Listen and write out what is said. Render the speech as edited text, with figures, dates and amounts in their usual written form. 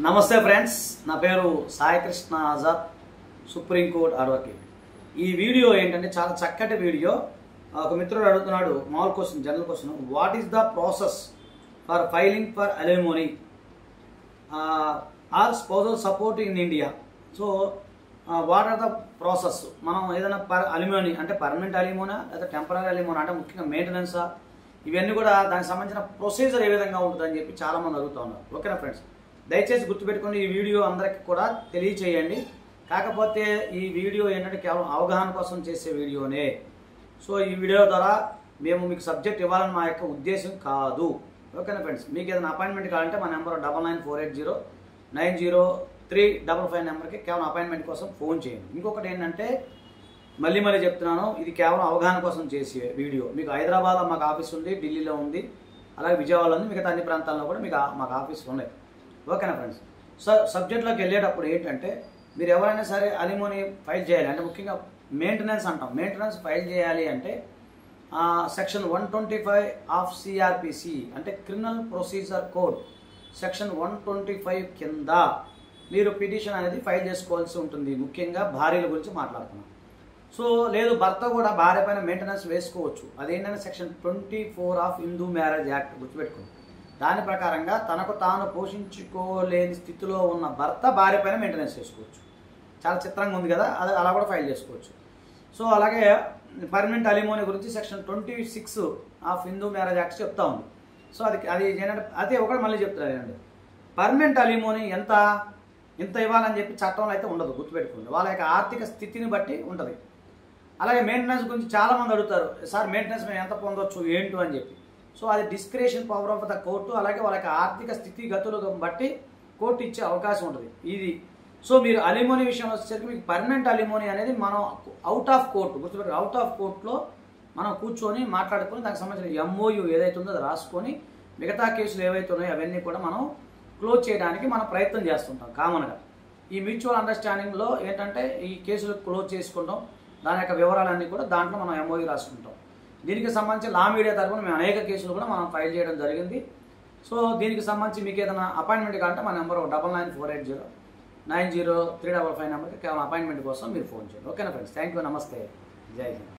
నమస్తే ఫ్రెండ్స్, నా పేరు Sai Krishna Azad, Supreme Court advocate. ఈ వీడియో ఏంటంటే చాలా చక్కటి వీడియో. ఒక మిత్రుడు అడుగుతున్నాడు, మామూలు question, general question, what is the process for filing for alimony or spousal support in India? So what are the process? మనం ఏదైనా అలిమోనీ అంటే పర్మనెంట్ అలిమోనా లేదా టెంపరీ అలిమోనా అంటే ముఖ్యంగా మెయింటెనెన్సా, ఇవన్నీ కూడా దానికి సంబంధించిన ప్రొసీజర్ ఏ విధంగా ఉంటుందని చెప్పి చాలామంది అడుగుతూ ఉన్నారు. ఓకేనా ఫ్రెండ్స్, దయచేసి గుర్తుపెట్టుకుని ఈ వీడియో అందరికి కూడా తెలియచేయండి. కాకపోతే ఈ వీడియో ఏంటంటే కేవలం అవగాహన కోసం చేసే వీడియోనే. సో ఈ వీడియో ద్వారా మేము మీకు సబ్జెక్ట్ ఇవ్వాలని మా యొక్క ఉద్దేశం కాదు. ఓకేనా ఫ్రెండ్స్, మీకు ఏదైనా అపాయింట్మెంట్ కావాలంటే మా నెంబర్ 9948090355 నెంబర్కి కేవలం అపాయింట్మెంట్ కోసం ఫోన్ చేయండి. ఇంకొకటి ఏంటంటే మళ్ళీ చెప్తున్నాను, ఇది కేవలం అవగాహన కోసం చేసే వీడియో. మీకు హైదరాబాద్లో మాకు ఆఫీస్ ఉంది, ఢిల్లీలో ఉంది, అలాగే విజయవాడలో ఉంది, మిగతా అన్ని ప్రాంతాల్లో కూడా మాకు ఆఫీసులు ఉన్నాయి. ఓకేనా ఫ్రెండ్స్, సో సబ్జెక్ట్లోకి వెళ్ళేటప్పుడు ఏంటంటే మీరు ఎవరైనా సరే అలిమోనీ ఫైల్ చేయాలి అంటే ముఖ్యంగా మెయింటెనెన్స్ అంటాం. మెయింటెనెన్స్ ఫైల్ చేయాలి అంటే సెక్షన్ 125 ఆఫ్ సిఆర్పిసి అంటే క్రిమినల్ ప్రొసీజర్ కోడ్ సెక్షన్ 125 కింద మీరు పిటిషన్ అనేది ఫైల్ చేసుకోవాల్సి ఉంటుంది. ముఖ్యంగా భార్యల గురించి మాట్లాడుతున్నాం. సో లేదు, భర్త కూడా భార్య పైన మెయింటెనెన్స్ వేసుకోవచ్చు. అదేంటంటే section 24 of Hindu marriage act గుర్తుపెట్టుకోండి. దాని ప్రకారంగా తనకు తాను పోషించుకోలేని స్థితిలో ఉన్న భర్త భార్య పైన మెయింటెనెన్స్ చేసుకోవచ్చు. చాలా చిత్రంగా ఉంది కదా, అది అలా కూడా ఫైల్ చేసుకోవచ్చు. సో అలాగే పర్మనెంట్ అలిమోనీ గురించి section 26 of Hindu marriage act చెప్తా ఉంది. సో అది ఏంటంటే అదే ఒకటి మళ్ళీ చెప్తారండి, పర్మనెంట్ అలిమోనీ ఇంత ఇవ్వాలని చెప్పి చట్టంలో అయితే ఉండదు. గుర్తుపెట్టుకోండి, వాళ్ళ యొక్క ఆర్థిక స్థితిని బట్టి ఉంటుంది. అలాగే మెయింటెనెన్స్ గురించి చాలామంది అడుగుతారు, సార్ మెయింటెనెన్స్ మేము ఎంత పొందవచ్చు ఏంటి అని చెప్పి. సో అది discretion power of the court, అలాగే వాళ్ళ యొక్క ఆర్థిక స్థితిగతులను బట్టి కోర్టు ఇచ్చే అవకాశం ఉంటుంది ఇది. సో మీరు అలిమోనీ విషయంలో వచ్చేసరికి మీకు పర్మనెంట్ అలిమోనీ అనేది మనం అవుట్ ఆఫ్ కోర్టు, గుర్తుపెట్టి అవుట్ ఆఫ్ కోర్టులో మనం కూర్చొని మాట్లాడుకొని దానికి సంబంధించిన ఎంఓయూ ఏదైతే ఉందో అది రాసుకొని మిగతా కేసులు ఏవైతే ఉన్నాయో అవన్నీ కూడా మనం క్లోజ్ చేయడానికి మనం ప్రయత్నం చేస్తుంటాం. కామన్గా ఈ మ్యూచువల్ అండర్స్టాండింగ్లో ఏంటంటే ఈ కేసులు క్లోజ్ చేసుకుంటాం, దాని యొక్క వివరాలన్నీ కూడా దాంట్లో మనం ఎంఓయూ రాసుకుంటాం. దీనికి సంబంధించి లా మీడియా తరఫున మేము అనేక కేసులు కూడా మనం ఫైల్ చేయడం జరిగింది. సో దీనికి సంబంధించి మీకు ఏదైనా అపాయింట్మెంట్ కావాలంటే మా నెంబర్ 9948090355 నెంబర్కి కేవలం అపాయింట్మెంట్ కోసం మీరు ఫోన్ చేయండి. ఓకేనా ఫ్రెండ్స్, థ్యాంక్ యూ, నమస్తే, జై హింద్.